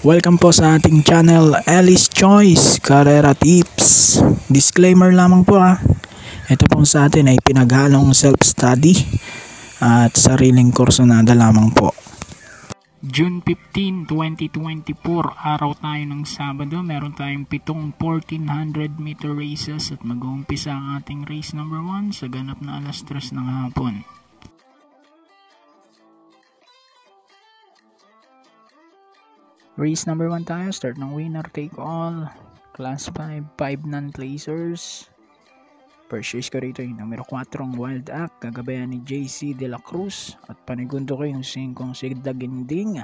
Welcome po sa ating channel, Alice Choice Carrera Tips. Disclaimer lamang po Ito po sa atin ay pinaghalong self-study at sariling kursunada lamang po. June 15, 2024, araw tayo ng Sabado. Meron tayong 7 1400 meter races at mag-uumpisa ang ating race number 1 sa ganap na alas 3 ng hapon. Race number 1 tayo, start ng winner take all, class 5, 5 non-placers. First race ko rito yung numero 4 Wild Act, gagabayan ni JC De La Cruz, at panigundo ko yung 5 Sigda Ginding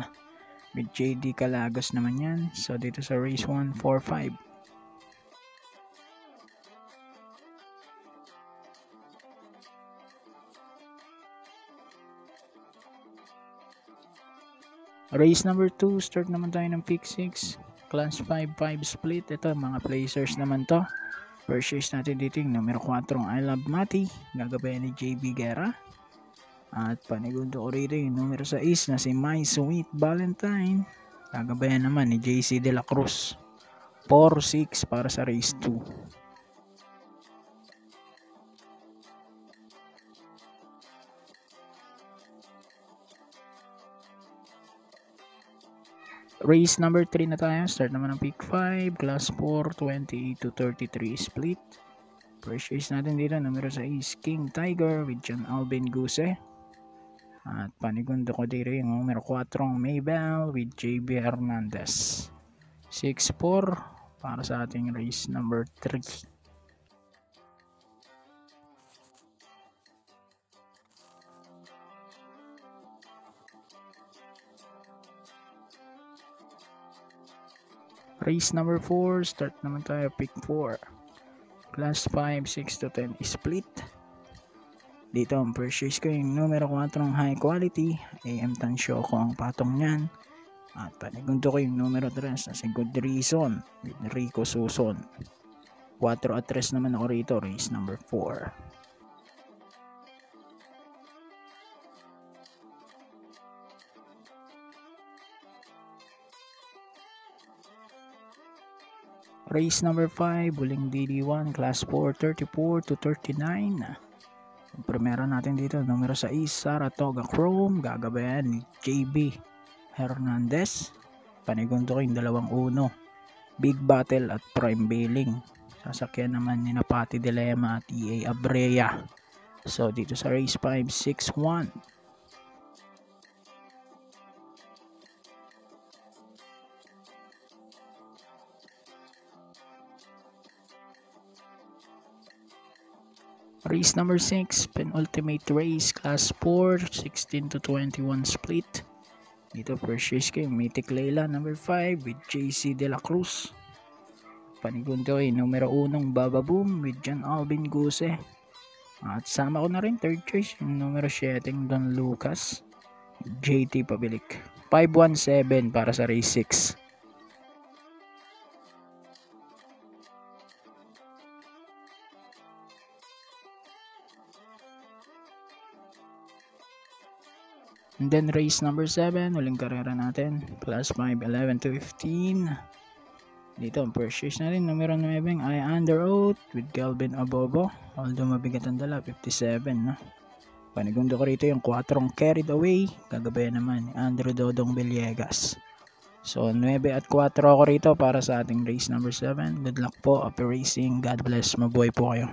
with JD Calagos naman yan. So dito sa race 1, 4, 5. Race number 2, start naman tayo ng pick 6, class 5, 5 split. Ito, mga placers naman to. First race natin dito yung numero 4 I Love Mati, gagabayan ni JB Guerra. At panigundo ko rito yung numero 6 na si My Sweet Valentine, gagabayan naman ni JC De La Cruz. 4-6 para sa race 2. Race number 3 na tayo, start naman ng pick 5, class 4, 28 to 33 split. First race natin dito, numero 6 King Tiger with John Alvin Guse. At panigundo ko dito yung numero 4 Maybell with JB Hernandez. 6-4 para sa ating race number 3. Race number 4, start naman tayo, pick 4, class 5, 6 to 10 split. Dito ang first race ko yung numero 4 High Quality, AM Tansyo ko ang patong nyan. At panigundo ko yung numero 3 na si Good Reason with Rico Suson. 4 at 3 naman ako rito, race number 4. Race number 5, Buling DD1, class 4, 34 to 39. Ang primera natin dito, numero 6, Saratoga Chrome, gagabayan ni JB Hernandez. Panigundo ko yung 2-1, Big Battle at Prime Bailing. Sasakyan naman ni Napati Dilema at EA Abrea. So dito sa race 5, 6-1. Race number 6, penultimate race, class 4, 16 to 21 split. Dito first race ko yung Mythic Layla number 5 with JC De La Cruz. Panigundo ay numero 1 Baba Boom with John Alvin Guse. At sama ko na rin third choice yung numero 7 Don Lucas, JT Pabilik. 5-1-7 para sa race 6. And then race number 7, huling karera natin, class 5, 11 to 15. Dito ang first race natin, numero 9 I Under Oath with Galvin Abobo. Although mabigat ang dala, 57 no. Panigundo ko rito yung 4 Carried Away, gagabayan naman ni Andrew Dodong Villegas. So 9 at 4 ako rito para sa ating race number 7. Good luck po, happy racing, God bless, mabuhay po kayo.